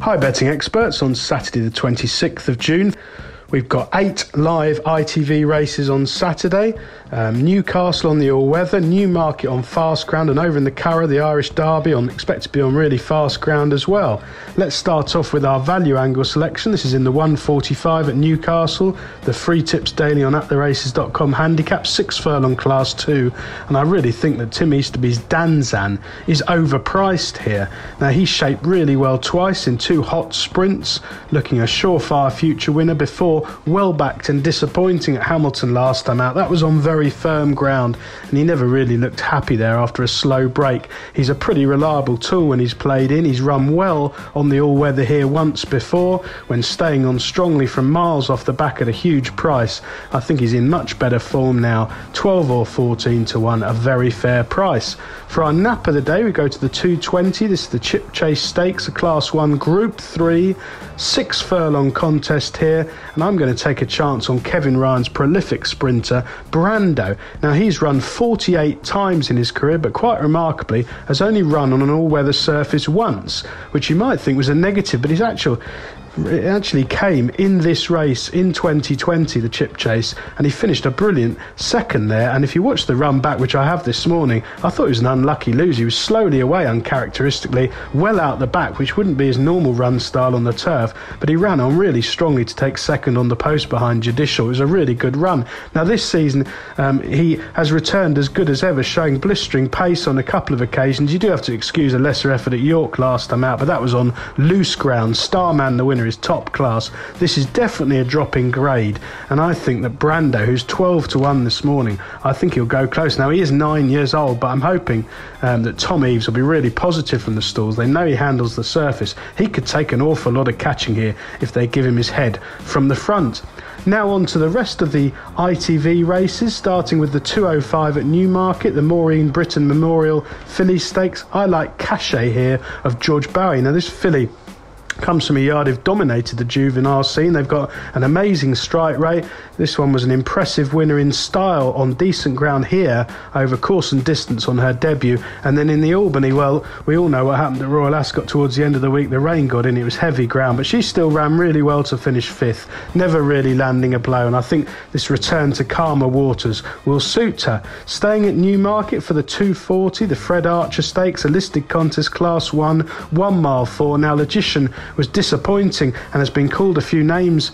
Hi betting experts, on Saturday the 26th of June we've got 8 live ITV races on Saturday. Newcastle on the all-weather, Newmarket on fast ground, and over in the Curragh, the Irish Derby expect to be on really fast ground as well. Let's start off with our value angle selection. This is in the 145 at Newcastle, the free tips daily on attheraces.com handicap, 6 furlong class 2, and I really think that Tim Easterby's Danzan is overpriced here. Now, he's shaped really well twice in 2 hot sprints, looking a surefire future winner before well backed and disappointing at Hamilton last time out. That was on very firm ground, and he never really looked happy there after a slow break. He's a pretty reliable tool when he's played in. He's run well on the all-weather here once before, when staying on strongly from miles off the back at a huge price. I think he's in much better form now. 12 or 14 to 1, a very fair price. For our nap of the day, we go to the 220. This is the Chip Chase Stakes, a Class 1 Group 3, 6 furlong contest here, and I'm going to take a chance on Kevin Ryan's prolific sprinter, Brando. Now, he's run 48 times in his career, but quite remarkably has only run on an all-weather surface once, which you might think was a negative, but it actually came in this race in 2020, the Chip Chase, and he finished a brilliant second there. And if you watch the run back, which I have this morning, I thought he was an unlucky loser. He was slowly away uncharacteristically, well out the back, which wouldn't be his normal run style on the turf, but he ran on really strongly to take second on the post behind Judicial. It was a really good run. Now, this season he has returned as good as ever, showing blistering pace on a couple of occasions. You do have to excuse a lesser effort at York last time out, but that was on loose ground. Starman, the winner, is top class. This is definitely a drop in grade, and I think that Brando, who's 12 to 1 this morning, I think he'll go close. Now, he is 9 years old, but I'm hoping that Tom Eaves will be really positive from the stalls. They know he handles the surface. He could take an awful lot of catching here if they give him his head from the front. Now on to the rest of the ITV races, starting with the 205 at Newmarket, the Maureen Britton Memorial Filly Stakes. I like Cachet here of George Bowie. Now, this filly comes from a yard who've dominated the juvenile scene. They've got an amazing strike rate. This one was an impressive winner in style on decent ground here over course and distance on her debut. And then in the Albany, well, we all know what happened at Royal Ascot towards the end of the week. The rain got in, it was heavy ground, but she still ran really well to finish 5th, never really landing a blow. And I think this return to calmer waters will suit her. Staying at Newmarket for the 240, the Fred Archer Stakes, a listed contest, Class 1, 1 mile 4. Now, Logician was disappointing and has been called a few names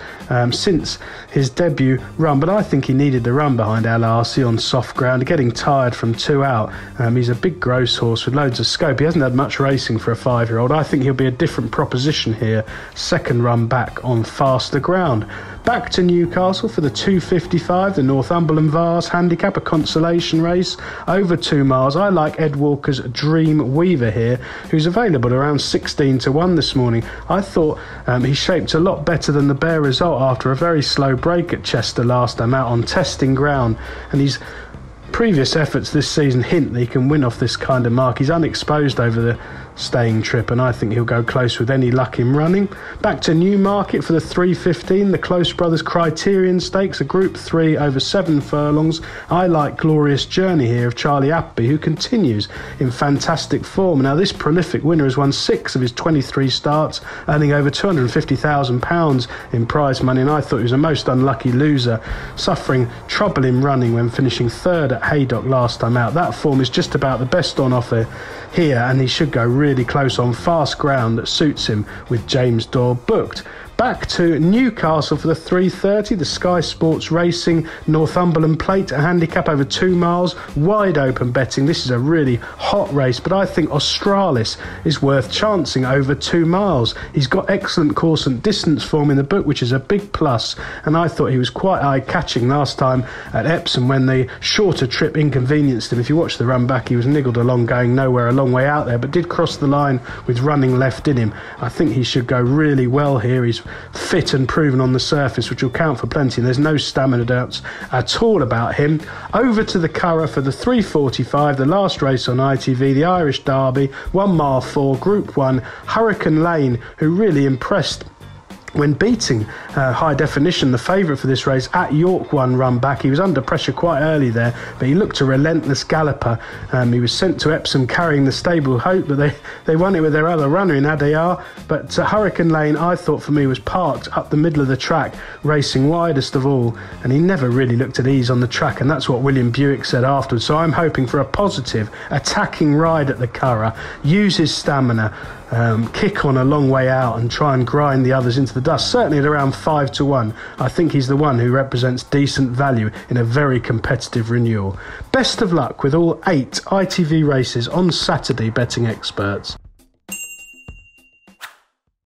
since his debut run, but I think he needed the run behind LRC on soft ground, getting tired from 2 out. He's a big gross horse with loads of scope. He hasn't had much racing for a 5-year-old. I think he'll be a different proposition here, second run back on faster ground. Back to Newcastle for the 255, the Northumberland Vars Handicap, a consolation race over 2 miles. I like Ed Walker's Dream Weaver here, who's available around 16 to 1 this morning. I thought he shaped a lot better than the bare result after a very slow break at Chester last time out on testing ground, and his previous efforts this season hint that he can win off this kind of mark. He's unexposed over the staying trip, and I think he'll go close with any luck in running. Back to Newmarket for the 315, the Close Brothers Criterion Stakes, a Group 3 over 7 furlongs. I like Glorious Journey here of Charlie Appleby, who continues in fantastic form. Now, this prolific winner has won 6 of his 23 starts, earning over £250,000 in prize money, and I thought he was a most unlucky loser, suffering trouble in running when finishing 3rd at Haydock last time out. That form is just about the best on offer here, and he should go really close on fast ground that suits him with James Dorr booked. Back to Newcastle for the 330, the Sky Sports Racing Northumberland Plate, a handicap over 2 miles, wide open betting. This is a really hot race, but I think Australis is worth chancing over 2 miles. He's got excellent course and distance form in the book, which is a big plus, and I thought he was quite eye-catching last time at Epsom when the shorter trip inconvenienced him. If you watch the run back, he was niggled along, going nowhere, a long way out there, but did cross the line with running left in him. I think he should go really well here. He's fit and proven on the surface, which will count for plenty, and there's no stamina doubts at all about him. Over to the Curragh for the 345, the last race on ITV, the Irish Derby, 1 mile 4, Group 1, Hurricane Lane, who really impressed when beating High Definition, the favourite for this race, at York one run back. He was under pressure quite early there, but he looked a relentless galloper. He was sent to Epsom carrying the stable hope, but they won it with their other runner in Adayar. But Hurricane Lane, I thought for me, was parked up the middle of the track, racing widest of all, and he never really looked at ease on the track, and that's what William Buick said afterwards. So I'm hoping for a positive, attacking ride at the Curragh, use his stamina, kick on a long way out and try and grind the others into the dust. Certainly at around 5-1, I think he's the one who represents decent value in a very competitive renewal. Best of luck with all 8 ITV races on Saturday, betting experts.